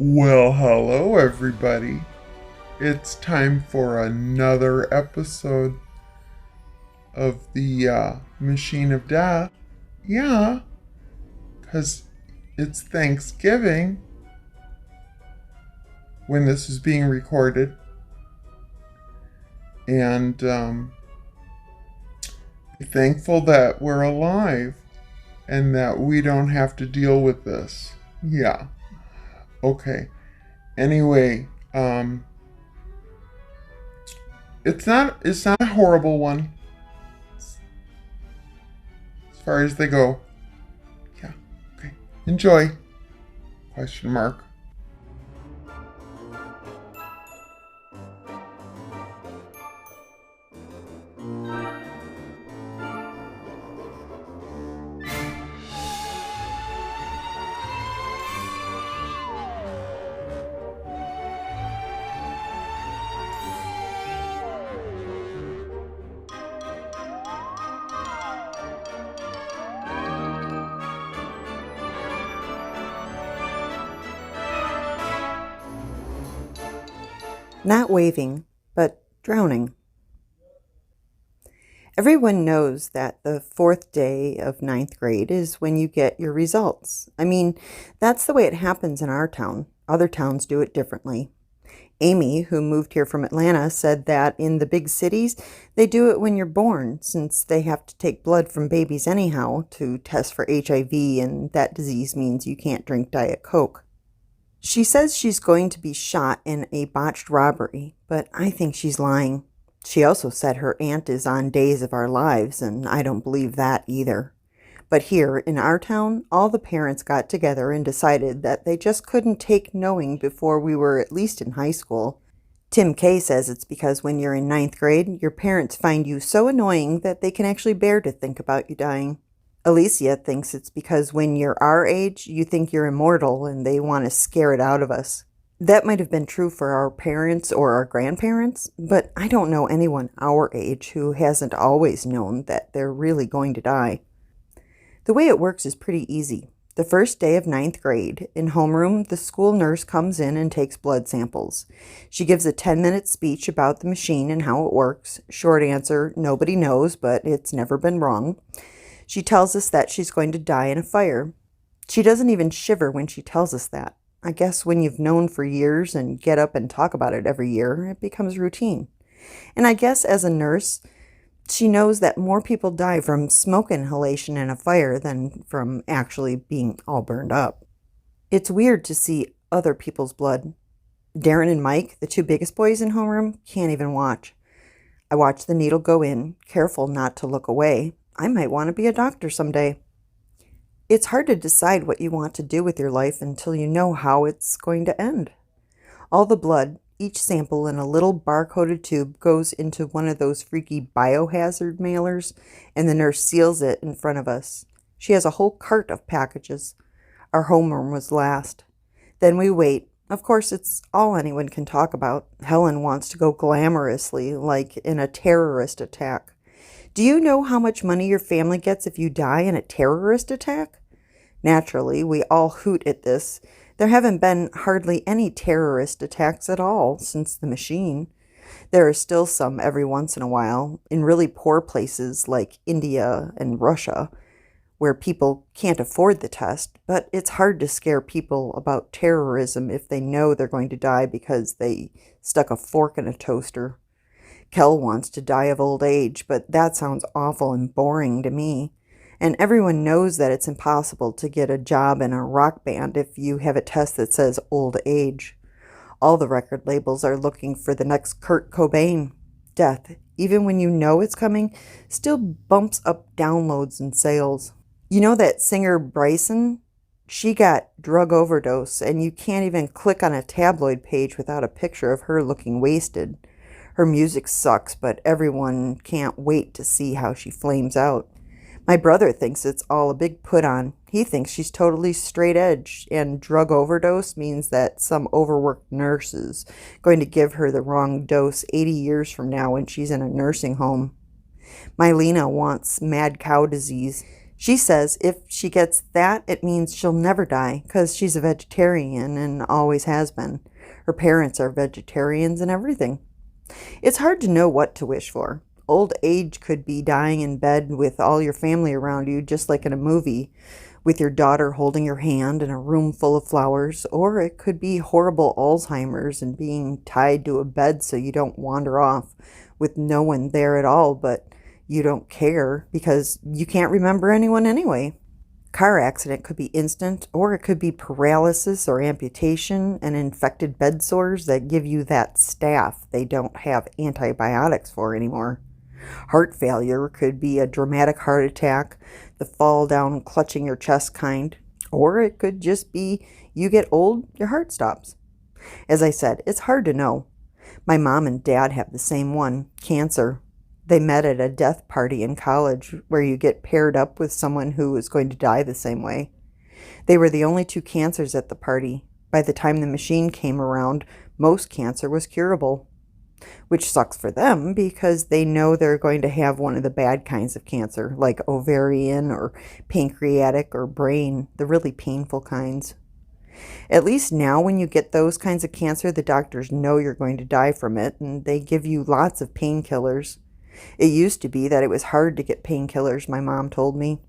Well, hello everybody. It's time for another episode of the Machine of Death. Yeah, because it's Thanksgiving when this is being recorded. And be thankful that we're alive and that we don't have to deal with this. Yeah. Okay. Anyway, it's not a horrible one as far as they go. Yeah. Okay. Enjoy. Question mark. Not waving, but drowning. Everyone knows that the fourth day of ninth grade is when you get your results. I mean, that's the way it happens in our town. Other towns do it differently. Amy, who moved here from Atlanta, said that in the big cities, they do it when you're born, since they have to take blood from babies anyhow to test for HIV, and that disease means you can't drink Diet Coke. She says she's going to be shot in a botched robbery, but I think she's lying. She also said her aunt is on Days of Our Lives, and I don't believe that either. But here in our town, all the parents got together and decided that they just couldn't take knowing before we were at least in high school. Tim K says it's because when you're in ninth grade, your parents find you so annoying that they can actually bear to think about you dying. Alicia thinks it's because when you're our age, you think you're immortal and they want to scare it out of us. That might have been true for our parents or our grandparents, but I don't know anyone our age who hasn't always known that they're really going to die. The way it works is pretty easy. The first day of ninth grade, in homeroom, the school nurse comes in and takes blood samples. She gives a 10-minute speech about the machine and how it works. Short answer, nobody knows, but it's never been wrong. She tells us that she's going to die in a fire. She doesn't even shiver when she tells us that. I guess when you've known for years and get up and talk about it every year, it becomes routine. And I guess as a nurse, she knows that more people die from smoke inhalation in a fire than from actually being all burned up. It's weird to see other people's blood. Darren and Mike, the two biggest boys in homeroom, can't even watch. I watch the needle go in, careful not to look away. I might want to be a doctor someday. It's hard to decide what you want to do with your life until you know how it's going to end. All the blood, each sample in a little barcoded tube, goes into one of those freaky biohazard mailers, and the nurse seals it in front of us. She has a whole cart of packages. Our homeroom was last. Then we wait. Of course, it's all anyone can talk about. Helen wants to go glamorously, like in a terrorist attack. Do you know how much money your family gets if you die in a terrorist attack? Naturally, we all hoot at this. There haven't been hardly any terrorist attacks at all since the machine. There are still some every once in a while, in really poor places like India and Russia, where people can't afford the test, but it's hard to scare people about terrorism if they know they're going to die because they stuck a fork in a toaster. Kel wants to die of old age, but that sounds awful and boring to me. And everyone knows that it's impossible to get a job in a rock band if you have a test that says old age. All the record labels are looking for the next Kurt Cobain. Death, even when you know it's coming, still bumps up downloads and sales. You know that singer Bryson? She got drug overdose, and you can't even click on a tabloid page without a picture of her looking wasted. Her music sucks, but everyone can't wait to see how she flames out. My brother thinks it's all a big put-on. He thinks she's totally straight edge, and drug overdose means that some overworked nurse is going to give her the wrong dose 80 years from now when she's in a nursing home. Mylena wants mad cow disease. She says if she gets that, it means she'll never die because she's a vegetarian and always has been. Her parents are vegetarians and everything. It's hard to know what to wish for. Old age could be dying in bed with all your family around you, just like in a movie, with your daughter holding your hand in a room full of flowers, or it could be horrible Alzheimer's and being tied to a bed so you don't wander off with no one there at all, but you don't care because you can't remember anyone anyway. Car accident could be instant, or it could be paralysis or amputation and infected bed sores that give you that staph they don't have antibiotics for anymore. Heart failure could be a dramatic heart attack, the fall down clutching your chest kind, or it could just be you get old, your heart stops. As I said, it's hard to know. My mom and dad have the same one, cancer. They met at a death party in college where you get paired up with someone who is going to die the same way. They were the only two cancers at the party. By the time the machine came around, most cancer was curable, which sucks for them because they know they're going to have one of the bad kinds of cancer, like ovarian or pancreatic or brain, the really painful kinds. At least now when you get those kinds of cancer, the doctors know you're going to die from it, and they give you lots of painkillers. It used to be that it was hard to get painkillers, my mom told me.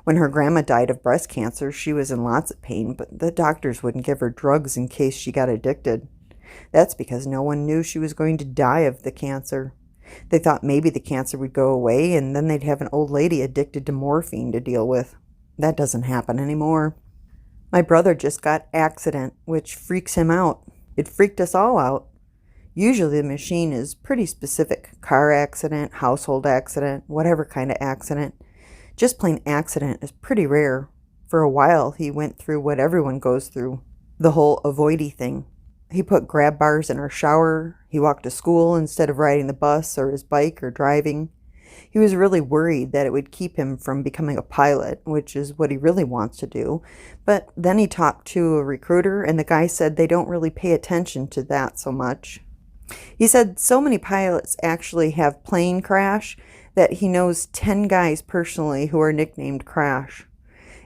When her grandma died of breast cancer, she was in lots of pain, but the doctors wouldn't give her drugs in case she got addicted. That's because no one knew she was going to die of the cancer. They thought maybe the cancer would go away, and then they'd have an old lady addicted to morphine to deal with. That doesn't happen anymore. My brother just got accident, which freaks him out. It freaked us all out. Usually the machine is pretty specific. Car accident, household accident, whatever kind of accident. Just plain accident is pretty rare. For a while he went through what everyone goes through, the whole avoidy thing. He put grab bars in our shower. He walked to school instead of riding the bus or his bike or driving. He was really worried that it would keep him from becoming a pilot, which is what he really wants to do. But then he talked to a recruiter, and the guy said they don't really pay attention to that so much. He said so many pilots actually have plane crash that he knows 10 guys personally who are nicknamed Crash.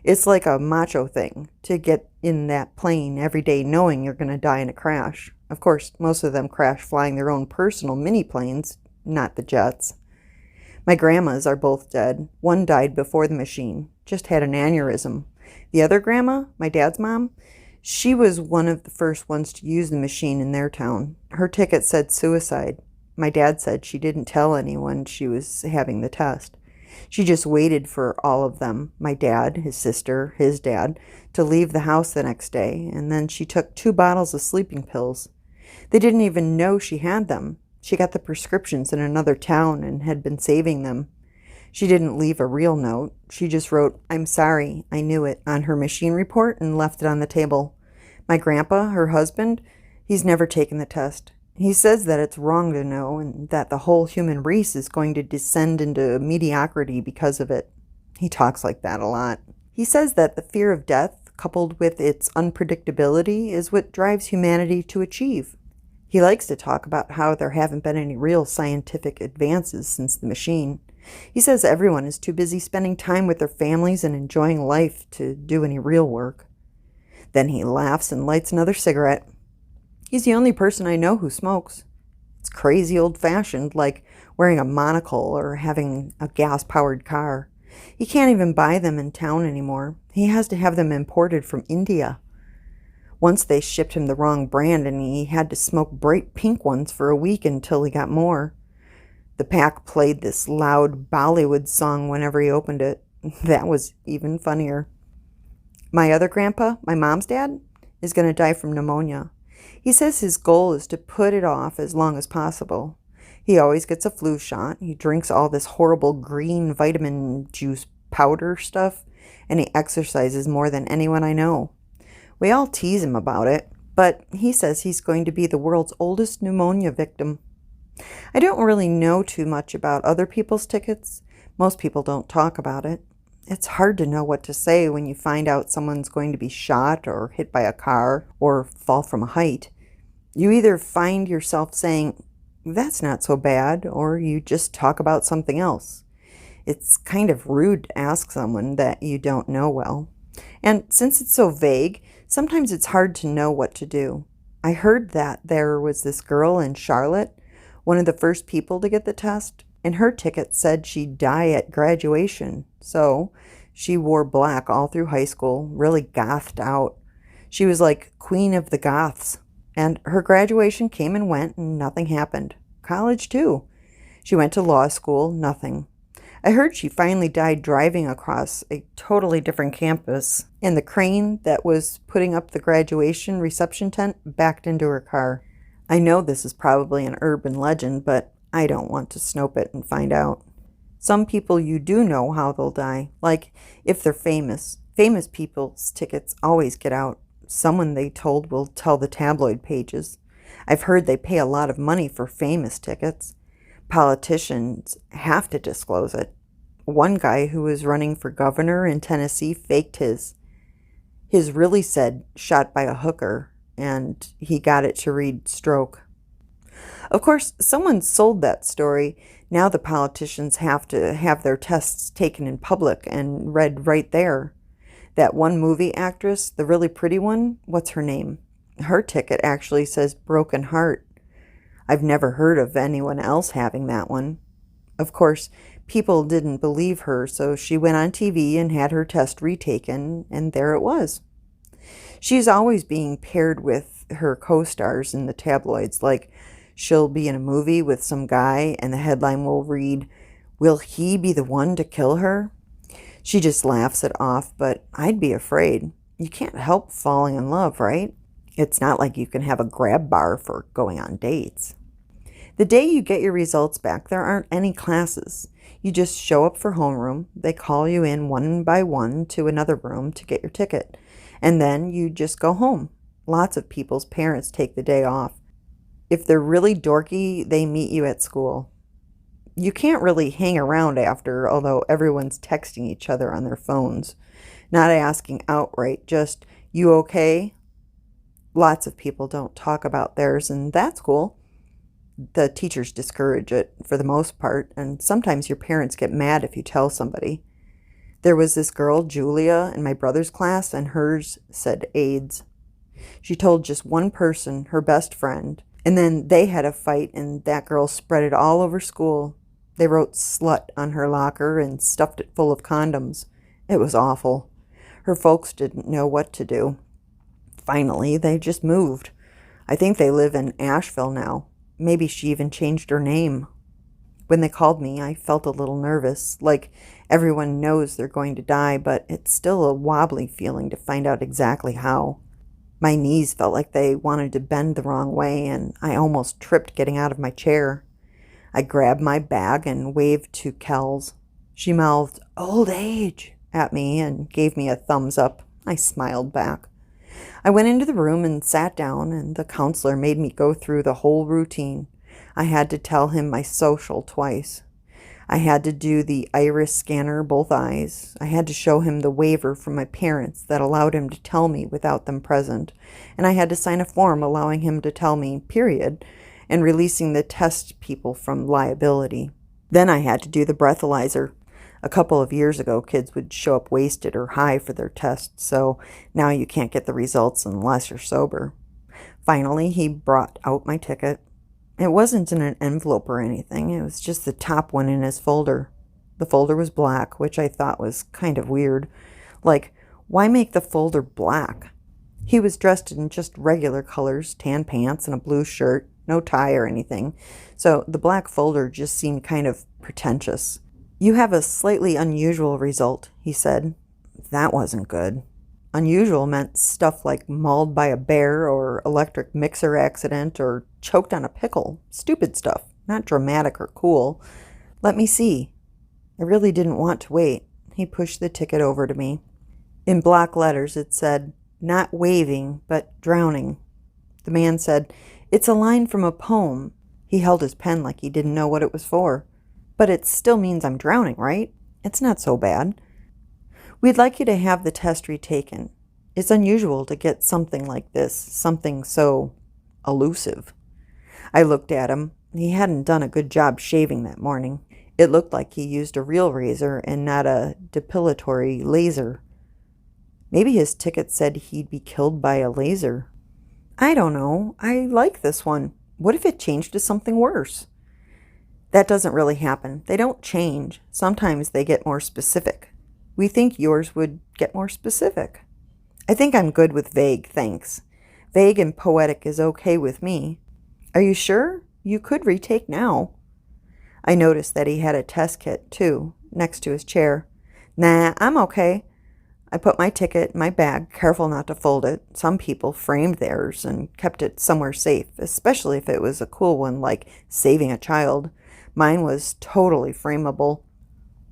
It's like a macho thing to get in that plane every day knowing you're going to die in a crash. Of course, most of them crash flying their own personal mini planes, not the jets. My grandmas are both dead. One died before the machine, just had an aneurysm. The other grandma, my dad's mom, she was one of the first ones to use the machine in their town. Her ticket said suicide. My dad said she didn't tell anyone she was having the test. She just waited for all of them, my dad, his sister, his dad, to leave the house the next day, and then she took 2 bottles of sleeping pills. They didn't even know she had them. She got the prescriptions in another town and had been saving them. She didn't leave a real note. She just wrote, "I'm sorry, I knew it," on her machine report and left it on the table. My grandpa, her husband, he's never taken the test. He says that it's wrong to know and that the whole human race is going to descend into mediocrity because of it. He talks like that a lot. He says that the fear of death, coupled with its unpredictability, is what drives humanity to achieve. He likes to talk about how there haven't been any real scientific advances since the machine. He says everyone is too busy spending time with their families and enjoying life to do any real work. Then he laughs and lights another cigarette. He's the only person I know who smokes. It's crazy old-fashioned, like wearing a monocle or having a gas-powered car. He can't even buy them in town anymore. He has to have them imported from India. Once they shipped him the wrong brand and he had to smoke bright pink ones for a week until he got more. The pack played this loud Bollywood song whenever he opened it. That was even funnier. My other grandpa, my mom's dad, is going to die from pneumonia. He says his goal is to put it off as long as possible. He always gets a flu shot. He drinks all this horrible green vitamin juice powder stuff, and he exercises more than anyone I know. We all tease him about it, but he says he's going to be the world's oldest pneumonia victim. I don't really know too much about other people's tickets. Most people don't talk about it. It's hard to know what to say when you find out someone's going to be shot or hit by a car or fall from a height. You either find yourself saying, "That's not so bad," or you just talk about something else. It's kind of rude to ask someone that you don't know well. And since it's so vague, sometimes it's hard to know what to do. I heard that there was this girl in Charlotte, one of the first people to get the test, and her ticket said she'd die at graduation. So she wore black all through high school, really gothed out. She was like queen of the goths. And her graduation came and went and nothing happened. College too. She went to law school, nothing. I heard she finally died driving across a totally different campus, and the crane that was putting up the graduation reception tent backed into her car. I know this is probably an urban legend, but I don't want to snope it and find out. Some people you do know how they'll die, like if they're famous. Famous people's tickets always get out. Someone they told will tell the tabloid pages. I've heard they pay a lot of money for famous tickets. Politicians have to disclose it. One guy who was running for governor in Tennessee faked his. His really said shot by a hooker, and he got it to read stroke. Of course, someone sold that story. Now the politicians have to have their tests taken in public and read right there. That one movie actress, the really pretty one, what's her name? Her ticket actually says broken heart. I've never heard of anyone else having that one. Of course, people didn't believe her, so she went on TV and had her test retaken, and there it was. She's always being paired with her co-stars in the tabloids, like she'll be in a movie with some guy and the headline will read, "Will he be the one to kill her?" She just laughs it off, but I'd be afraid. You can't help falling in love, right? It's not like you can have a grab bar for going on dates. The day you get your results back, there aren't any classes. You just show up for homeroom. They call you in one by one to another room to get your ticket. And then you just go home. Lots of people's parents take the day off. If they're really dorky, they meet you at school. You can't really hang around after, although everyone's texting each other on their phones. Not asking outright, just, "You okay?" Lots of people don't talk about theirs, and that's cool. The teachers discourage it for the most part, and sometimes your parents get mad if you tell somebody. There was this girl, Julia, in my brother's class, and hers said AIDS. She told just one person, her best friend, and then they had a fight, and that girl spread it all over school. They wrote "slut" on her locker and stuffed it full of condoms. It was awful. Her folks didn't know what to do. Finally, they just moved. I think they live in Asheville now. Maybe she even changed her name. When they called me, I felt a little nervous, like everyone knows they're going to die, but it's still a wobbly feeling to find out exactly how. My knees felt like they wanted to bend the wrong way, and I almost tripped getting out of my chair. I grabbed my bag and waved to Kells. She mouthed, "Old age," at me and gave me a thumbs up. I smiled back. I went into the room and sat down, and the counselor made me go through the whole routine. I had to tell him my social twice. I had to do the iris scanner, both eyes. I had to show him the waiver from my parents that allowed him to tell me without them present. And I had to sign a form allowing him to tell me, period, and releasing the test people from liability. Then I had to do the breathalyzer. A couple of years ago, kids would show up wasted or high for their tests, so now you can't get the results unless you're sober. Finally, he brought out my ticket. It wasn't in an envelope or anything. It was just the top one in his folder. The folder was black, which I thought was kind of weird. Like, why make the folder black? He was dressed in just regular colors, tan pants and a blue shirt, no tie or anything, so the black folder just seemed kind of pretentious. "You have a slightly unusual result," he said. That wasn't good. Unusual meant stuff like mauled by a bear or electric mixer accident or choked on a pickle. Stupid stuff, not dramatic or cool. "Let me see." I really didn't want to wait. He pushed the ticket over to me. In block letters it said, "Not waving, but drowning." The man said, "It's a line from a poem." He held his pen like he didn't know what it was for. "But it still means I'm drowning, right? It's not so bad. We'd like you to have the test retaken. It's unusual to get something like this, something so elusive." I looked at him. He hadn't done a good job shaving that morning. It looked like he used a real razor and not a depilatory laser. Maybe his ticket said he'd be killed by a laser. I don't know. I like this one. What if it changed to something worse? That doesn't really happen. They don't change. Sometimes they get more specific. We think yours would get more specific. I think I'm good with vague, thanks. Vague and poetic is okay with me. Are you sure? You could retake now. I noticed that he had a test kit, too, next to his chair. Nah, I'm okay. I put my ticket in my bag, careful not to fold it. Some people framed theirs and kept it somewhere safe, especially if it was a cool one like saving a child. Mine was totally frameable.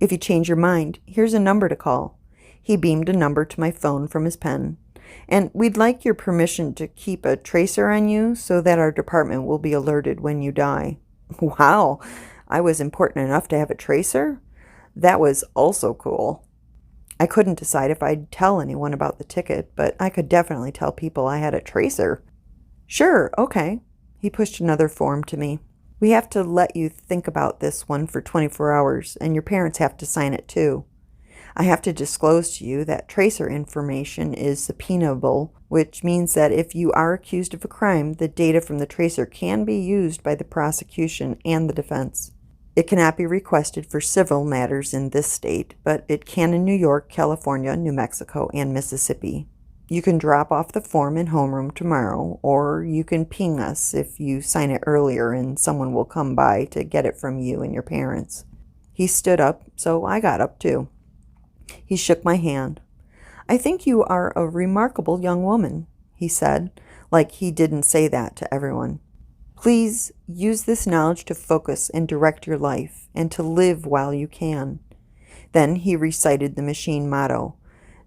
If you change your mind, here's a number to call. He beamed a number to my phone from his pen. And we'd like your permission to keep a tracer on you so that our department will be alerted when you die. Wow, I was important enough to have a tracer? That was also cool. I couldn't decide if I'd tell anyone about the ticket, but I could definitely tell people I had a tracer. Sure, okay. He pushed another form to me. We have to let you think about this one for 24 hours, and your parents have to sign it too. I have to disclose to you that tracer information is subpoenaable, which means that if you are accused of a crime, the data from the tracer can be used by the prosecution and the defense. It cannot be requested for civil matters in this state, but it can in New York, California, New Mexico, and Mississippi. You can drop off the form in homeroom tomorrow, or you can ping us if you sign it earlier and someone will come by to get it from you and your parents. He stood up, so I got up too. He shook my hand. I think you are a remarkable young woman, he said, like he didn't say that to everyone. Please use this knowledge to focus and direct your life and to live while you can. Then he recited the machine motto,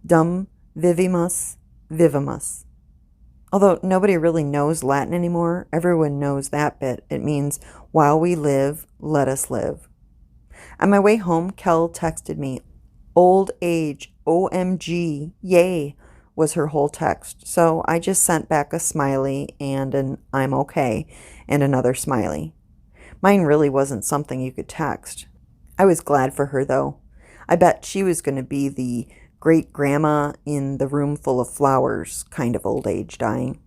Dum vivimus vivimus. Although nobody really knows Latin anymore, everyone knows that bit. It means, while we live, let us live. On my way home, Kel texted me, old age, OMG, yay, was her whole text. So I just sent back a smiley and an I'm okay and another smiley. Mine really wasn't something you could text. I was glad for her, though. I bet she was going to be the great-grandma in the room full of flowers kind of old age dying.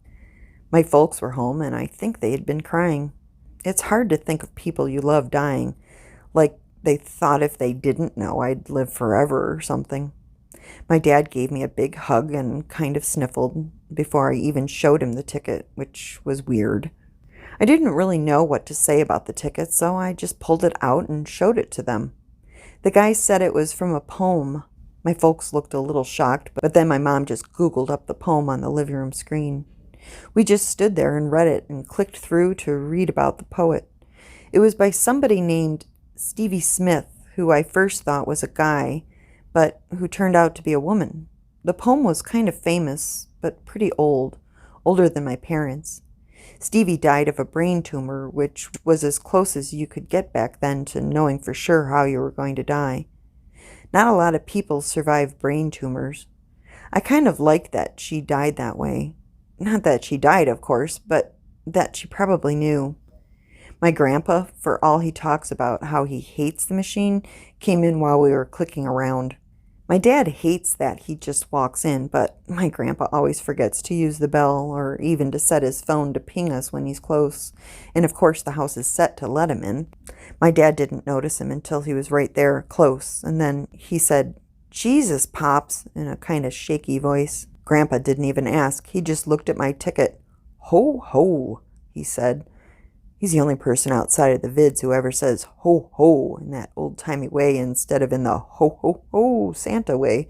My folks were home, and I think they had been crying. It's hard to think of people you love dying, like they thought if they didn't know I'd live forever or something. My dad gave me a big hug and kind of sniffled before I even showed him the ticket, which was weird. I didn't really know what to say about the ticket, so I just pulled it out and showed it to them. The guy said it was from a poem. My folks looked a little shocked, but then my mom just Googled up the poem on the living room screen. We just stood there and read it and clicked through to read about the poet. It was by somebody named Stevie Smith, who I first thought was a guy, but who turned out to be a woman. The poem was kind of famous, but pretty old, older than my parents. Stevie died of a brain tumor, which was as close as you could get back then to knowing for sure how you were going to die. Not a lot of people survive brain tumors. I kind of liked that she died that way. Not that she died, of course, but that she probably knew. My grandpa, for all he talks about how he hates the machine, came in while we were clicking around. My dad hates that he just walks in, but my grandpa always forgets to use the bell or even to set his phone to ping us when he's close. And of course the house is set to let him in. My dad didn't notice him until he was right there, close, and then he said, "Jesus, Pops," in a kind of shaky voice. Grandpa didn't even ask. He just looked at my ticket. "Ho, ho," he said. He's the only person outside of the vids who ever says ho ho in that old-timey way instead of in the ho ho ho Santa way.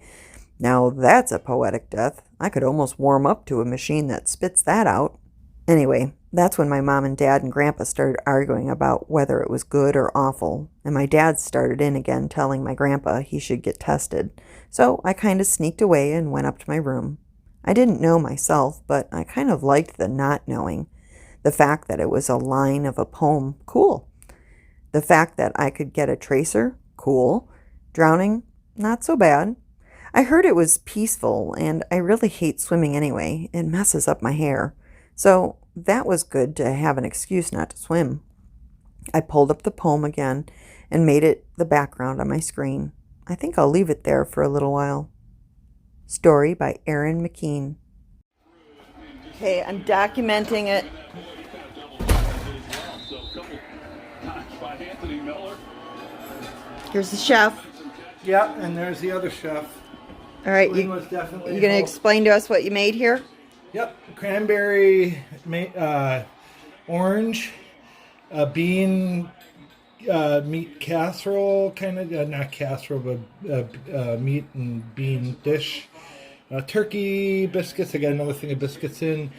Now that's a poetic death. I could almost warm up to a machine that spits that out. Anyway, that's when my mom and dad and grandpa started arguing about whether it was good or awful, and my dad started in again telling my grandpa he should get tested. So I kind of sneaked away and went up to my room. I didn't know myself, but I kind of liked the not knowing. The fact that it was a line of a poem, cool. The fact that I could get a tracer, cool. Drowning, not so bad. I heard it was peaceful, and I really hate swimming anyway. It messes up my hair. So that was good to have an excuse not to swim. I pulled up the poem again and made it the background on my screen. I think I'll leave it there for a little while. Story by Erin McKean. Okay, I'm documenting it. Here's the chef. Yep, and there's the other chef. All right, you Was definitely going to explain to us what you made here? Yep, cranberry, orange, bean, meat casserole, kind of, not casserole, but meat and bean dish. Turkey biscuits, I got another thing of biscuits in.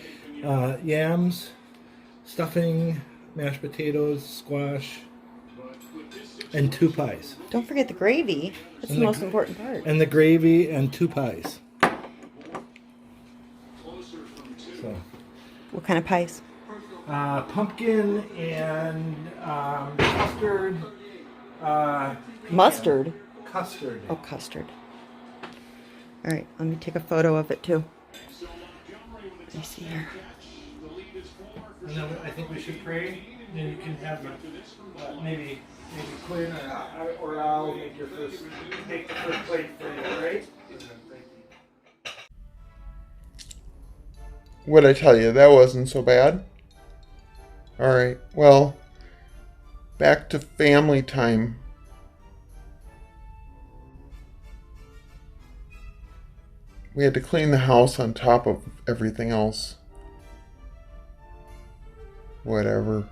Yams, stuffing, mashed potatoes, squash, and 2 pies. Don't forget the gravy. That's the most important part. And the gravy and 2 pies. So, What kind of pies? pumpkin and custard. Mustard? Custard. Oh, custard. All right, let me take a photo of it too. Let me see here. And then I think we should pray. Then you can have maybe Quinn or I'll make the first plate for you, right? What'd I tell you? That wasn't so bad. Alright, well, back to family time. We had to clean the house on top of everything else. Whatever.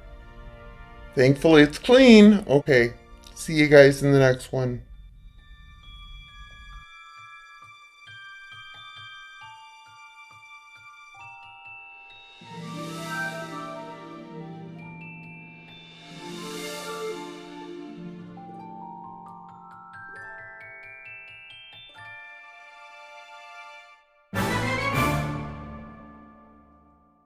Thankfully it's clean. Okay, see you guys in the next one.